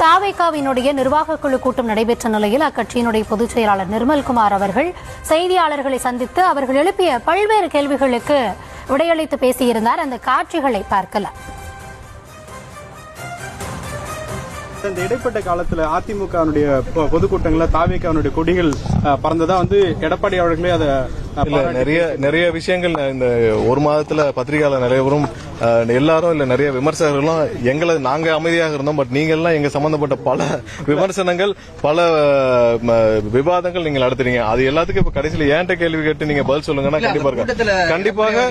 தாவேகாவினுடைய நிர்வாக குழு கூட்டம் நடைபெற்ற நிலையில் அக்கட்சியினுடைய பொதுச் செயலாளர் நிர்மல்குமார் அவர்கள் செய்தியாளர்களை சந்தித்து அவர்கள் எழுப்பிய பல்வேறு கேள்விகளுக்கு விடையளித்து பேசியிருந்தார். அந்த காட்சிகளை பார்க்கலாம். இந்த இடைப்பட்ட காலத்துல அதிமுகவுடைய பொதுக்கூட்டங்கள்ல தாவேகாவுடைய கொடிகள் பறந்ததா எடப்பாடி அவர்களே அதை நிறைய விஷயங்கள் இந்த ஒரு மாதத்துல பத்திரிகையாளர் நிறையவரும் எல்லாரும் இல்ல நிறைய விமர்சகர்களும் எங்களை நாங்க அமைதியாக இருந்தோம். பட் நீங்க எல்லாம் எங்க சம்பந்தப்பட்ட பல விமர்சனங்கள் பல விவாதங்கள் நீங்க நடத்துறீங்க. அது எல்லாத்துக்கும் இப்ப கடைசியில ஏன்ட்ட கேள்வி கேட்டு நீங்க பதில் சொல்லுங்கன்னா கண்டிப்பாக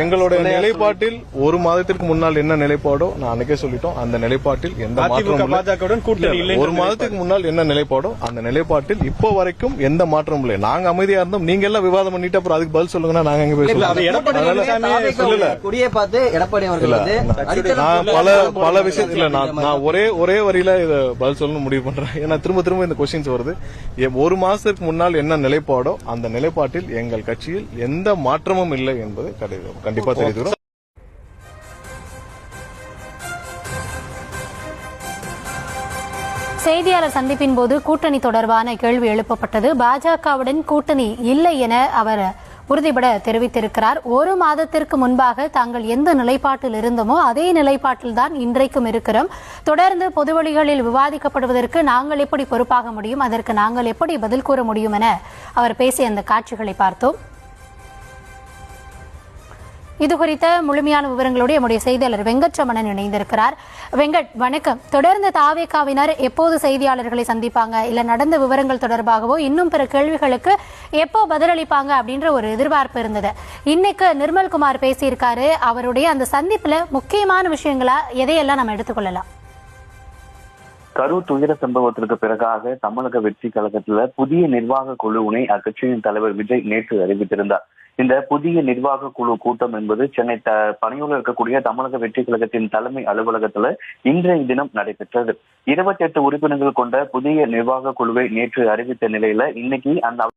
எங்களுடைய நிலைப்பாட்டில் ஒரு மாதத்திற்கு முன்னால் என்ன நிலைப்பாடோ நான் அன்னைக்கே சொல்லிட்டோம். அந்த நிலைப்பாட்டில் எந்த ஒரு மாதத்துக்கு முன்னால் என்ன நிலைப்பாடோ அந்த நிலைப்பாட்டில் இப்போ வரைக்கும் எந்த மாற்றமும் இல்லை. நாங்க அமைதியா இருந்தோம். நீங்க எல்லாம் விவாதம் பண்ணிட்டு அப்புறம் அதுக்கு பதில் சொல்லுங்கன்னா நாங்க எங்க பல விஷயத்துல நான் ஒரே வரியில இதை பதில் சொல்லணும் முடிவு பண்றேன். ஏன்னா திரும்ப இந்த கொஸ்டின்ஸ் வருது. ஒரு மாசத்துக்கு முன்னால் என்ன நிலைப்பாடோ அந்த நிலைப்பாட்டில் எங்கள் கட்சியில் எந்த மாற்றமும் இல்லை என்பது கண்டிப்பா தெரிவிக்கிறோம். செய்தியாளர் சந்திப்பின் போது கூட்டணி தொடர்பான கேள்வி எழுப்பப்பட்டது. பாஜகவுடன் கூட்டணி இல்லை என அவர் உறுதிபட தெரிவித்திருக்கிறார். ஒரு மாதத்திற்கு முன்பாக தாங்கள் எந்த நிலைப்பாட்டில் இருந்தோமோ அதே நிலைப்பாட்டில்தான் இன்றைக்கும் இருக்கிறோம். தொடர்ந்து பொதுவெளிகளில் விவாதிக்கப்படுவதற்கு நாங்கள் எப்படி பொறுப்பாக முடியும், அதற்கு நாங்கள் எப்படி பதில் கூற முடியும் என அவர் பேசிய அந்த காட்சிகளை பார்த்தோம். இது குறித்த முழுமையான விவரங்களோடு நம்முடைய செய்தியாளர் வெங்கட்ரமணன் இணைந்திருக்கிறார். வெங்கட், வணக்கம். தொடர்ந்து தாவேகாவினர் எப்போது செய்தியாளர்களை சந்திப்பாங்க, இல்ல நடந்த விவரங்கள் தொடர்பாகவோ இன்னும் பிற கேள்விகளுக்கு எப்போ பதிலளிப்பாங்க அப்படின்ற ஒரு எதிர்பார்ப்பு இருந்தது. இன்னைக்கு நிர்மல்குமார் பேசியிருக்காரு. அவருடைய அந்த சந்திப்புல முக்கியமான விஷயங்களா எதையெல்லாம் நம்ம எடுத்துக்கொள்ளலாம்? கரூர் துயர சம்பவத்திற்கு பிறகாக தமிழக வெற்றி கழகத்துல புதிய நிர்வாக குழுவினை அக்கட்சியின் தலைவர் விஜய் நேற்று அறிவித்திருந்தார். இந்த புதிய நிர்வாக குழு கூட்டம் என்பது சென்னை பணியூரில் இருக்கக்கூடிய தமிழக வெற்றி கழகத்தின் தலைமை அலுவலகத்துல இன்றைய தினம் நடைபெற்றது. 28 உறுப்பினர்கள் கொண்ட புதிய நிர்வாக குழுவை நேற்று அறிவித்த நிலையில இன்னைக்கு அந்த